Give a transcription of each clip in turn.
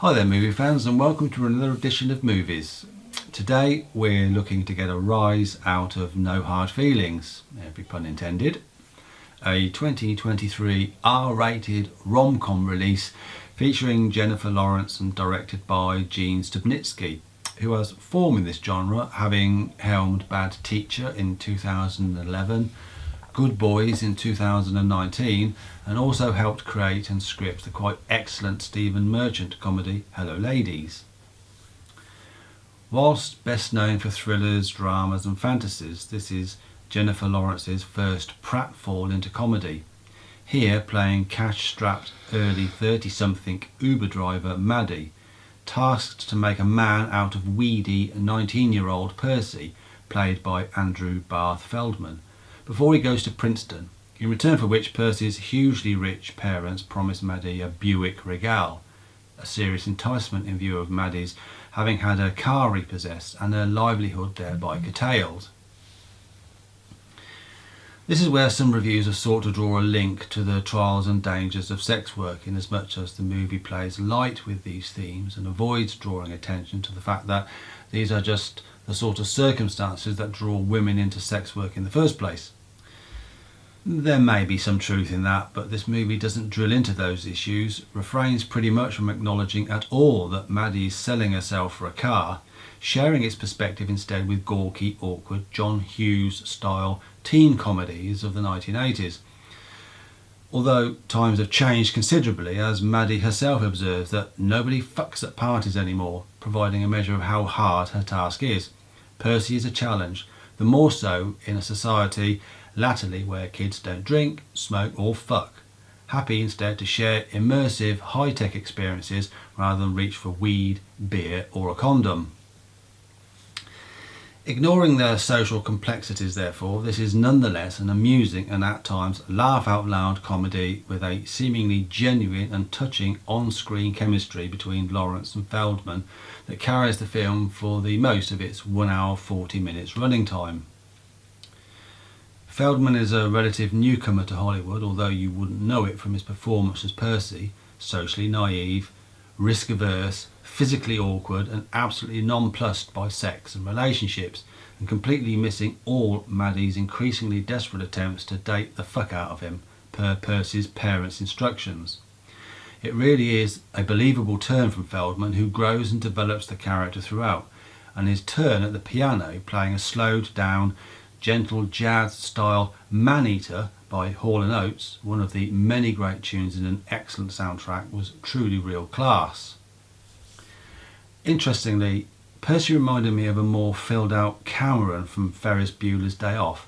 Hi there movie fans, and welcome to another edition of Movies. Today we're looking to get a rise out of No Hard Feelings, every pun intended, a 2023 R-rated rom-com release featuring Jennifer Lawrence and directed by Gene Stupnitsky, who has form in this genre, having helmed Bad Teacher in 2011, Good Boys in 2019, and also helped create and script the quite excellent Stephen Merchant comedy Hello Ladies. Whilst best known for thrillers, dramas and fantasies, this is Jennifer Lawrence's first pratfall into comedy. Here playing cash-strapped early 30-something Uber driver Maddie, tasked to make a man out of weedy 19-year-old Percy, played by Andrew Barth Feldman, before he goes to Princeton, in return for which Percy's hugely rich parents promise Maddie a Buick Regal, a serious enticement in view of Maddie's having had her car repossessed and her livelihood thereby curtailed. This is where some reviews have sought to draw a link to the trials and dangers of sex work, inasmuch as the movie plays light with these themes and avoids drawing attention to the fact that these are just the sort of circumstances that draw women into sex work in the first place. There may be some truth in that, but this movie doesn't drill into those issues, refrains pretty much from acknowledging at all that Maddie is selling herself for a car, sharing its perspective instead with gawky, awkward John Hughes-style teen comedies of the 1980s. Although times have changed considerably, as Maddie herself observes that nobody fucks at parties anymore, providing a measure of how hard her task is. Percy is a challenge, the more so in a society latterly where kids don't drink, smoke or fuck, happy instead to share immersive high-tech experiences rather than reach for weed, beer or a condom. Ignoring their social complexities, therefore, this is nonetheless an amusing and at times laugh-out-loud comedy with a seemingly genuine and touching on-screen chemistry between Lawrence and Feldman that carries the film for the most of its 1 hour 40 minutes running time. Feldman is a relative newcomer to Hollywood, although you wouldn't know it from his performance as Percy, socially naive, risk-averse, physically awkward and absolutely nonplussed by sex and relationships, and completely missing all Maddie's increasingly desperate attempts to date the fuck out of him, per Percy's parents' instructions. It really is a believable turn from Feldman, who grows and develops the character throughout, and his turn at the piano, playing a slowed down, gentle jazz-style Man-Eater by Hall & Oates, one of the many great tunes in an excellent soundtrack, was truly real class. Interestingly, Percy reminded me of a more filled out Cameron from Ferris Bueller's Day Off,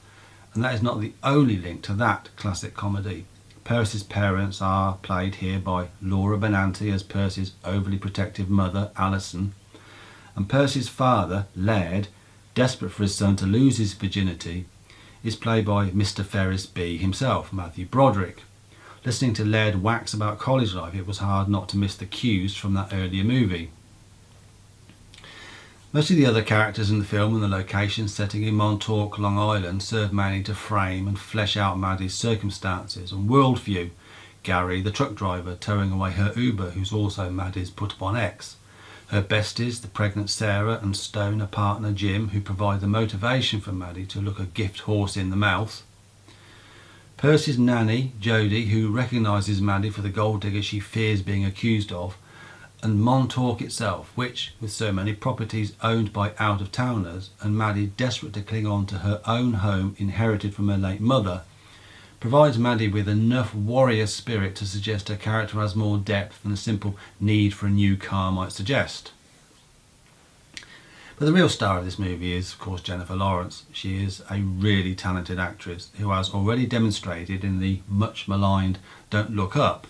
and that is not the only link to that classic comedy. Percy's parents are played here by Laura Benanti as Percy's overly protective mother, Alison, and Percy's father, Laird, desperate for his son to lose his virginity, is played by Mr. Ferris B himself, Matthew Broderick. Listening to Laird wax about college life, it was hard not to miss the cues from that earlier movie. Most of the other characters in the film and the location setting in Montauk, Long Island, serve mainly to frame and flesh out Maddie's circumstances and worldview. Gary, the truck driver, towing away her Uber, who's also Maddie's put-upon ex. Her besties, the pregnant Sarah and stoner partner Jim, who provide the motivation for Maddie to look a gift horse in the mouth. Percy's nanny, Jodie, who recognises Maddie for the gold digger she fears being accused of, and Montauk itself, which, with so many properties owned by out-of-towners and Maddie desperate to cling on to her own home inherited from her late mother, provides Maddie with enough warrior spirit to suggest her character has more depth than a simple need for a new car might suggest. But the real star of this movie is, of course, Jennifer Lawrence. She is a really talented actress who has already demonstrated in the much maligned Don't Look Up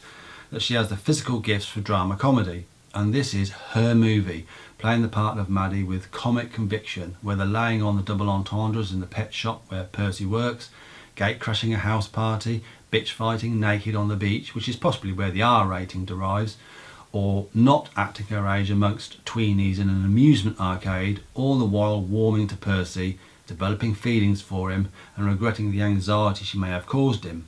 that she has the physical gifts for drama comedy, and this is her movie, playing the part of Maddie with comic conviction, whether laying on the double entendres in the pet shop where Percy works, gate crashing a house party, bitch fighting naked on the beach, which is possibly where the R rating derives, or not acting her age amongst tweenies in an amusement arcade, all the while warming to Percy, developing feelings for him and regretting the anxiety she may have caused him.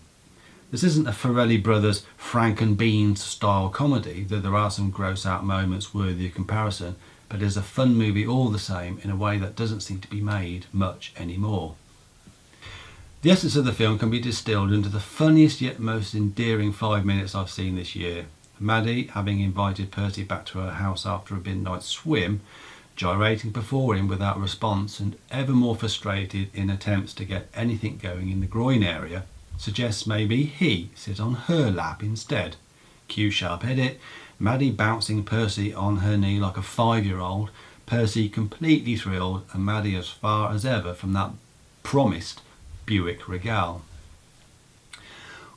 This isn't a Farrelly Brothers Frank and Beans style comedy, though there are some gross out moments worthy of comparison, but it is a fun movie all the same in a way that doesn't seem to be made much anymore. The essence of the film can be distilled into the funniest yet most endearing 5 minutes I've seen this year. Maddie, having invited Percy back to her house after a midnight swim, gyrating before him without response and ever more frustrated in attempts to get anything going in the groin area, suggests maybe he sit on her lap instead. Cue sharp edit, Maddie bouncing Percy on her knee like a 5-year-old, Percy completely thrilled and Maddie as far as ever from that promised Buick Regal.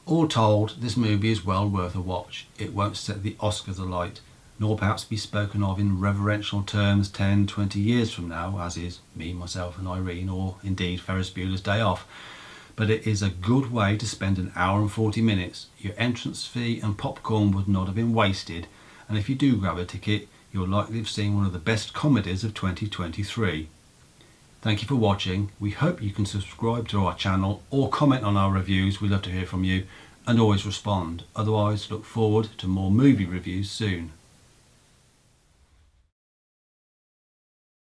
All told, this movie is well worth a watch. It won't set the Oscars alight, nor perhaps be spoken of in reverential terms 10, 20 years from now, as is Me, Myself and Irene, or indeed Ferris Bueller's Day Off. But it is a good way to spend an hour and 40 minutes. Your entrance fee and popcorn would not have been wasted, and if you do grab a ticket, you'll likely have seen one of the best comedies of 2023. Thank you for watching. We hope you can subscribe to our channel or comment on our reviews. We'd love to hear from you and always respond. Otherwise, look forward to more movie reviews soon.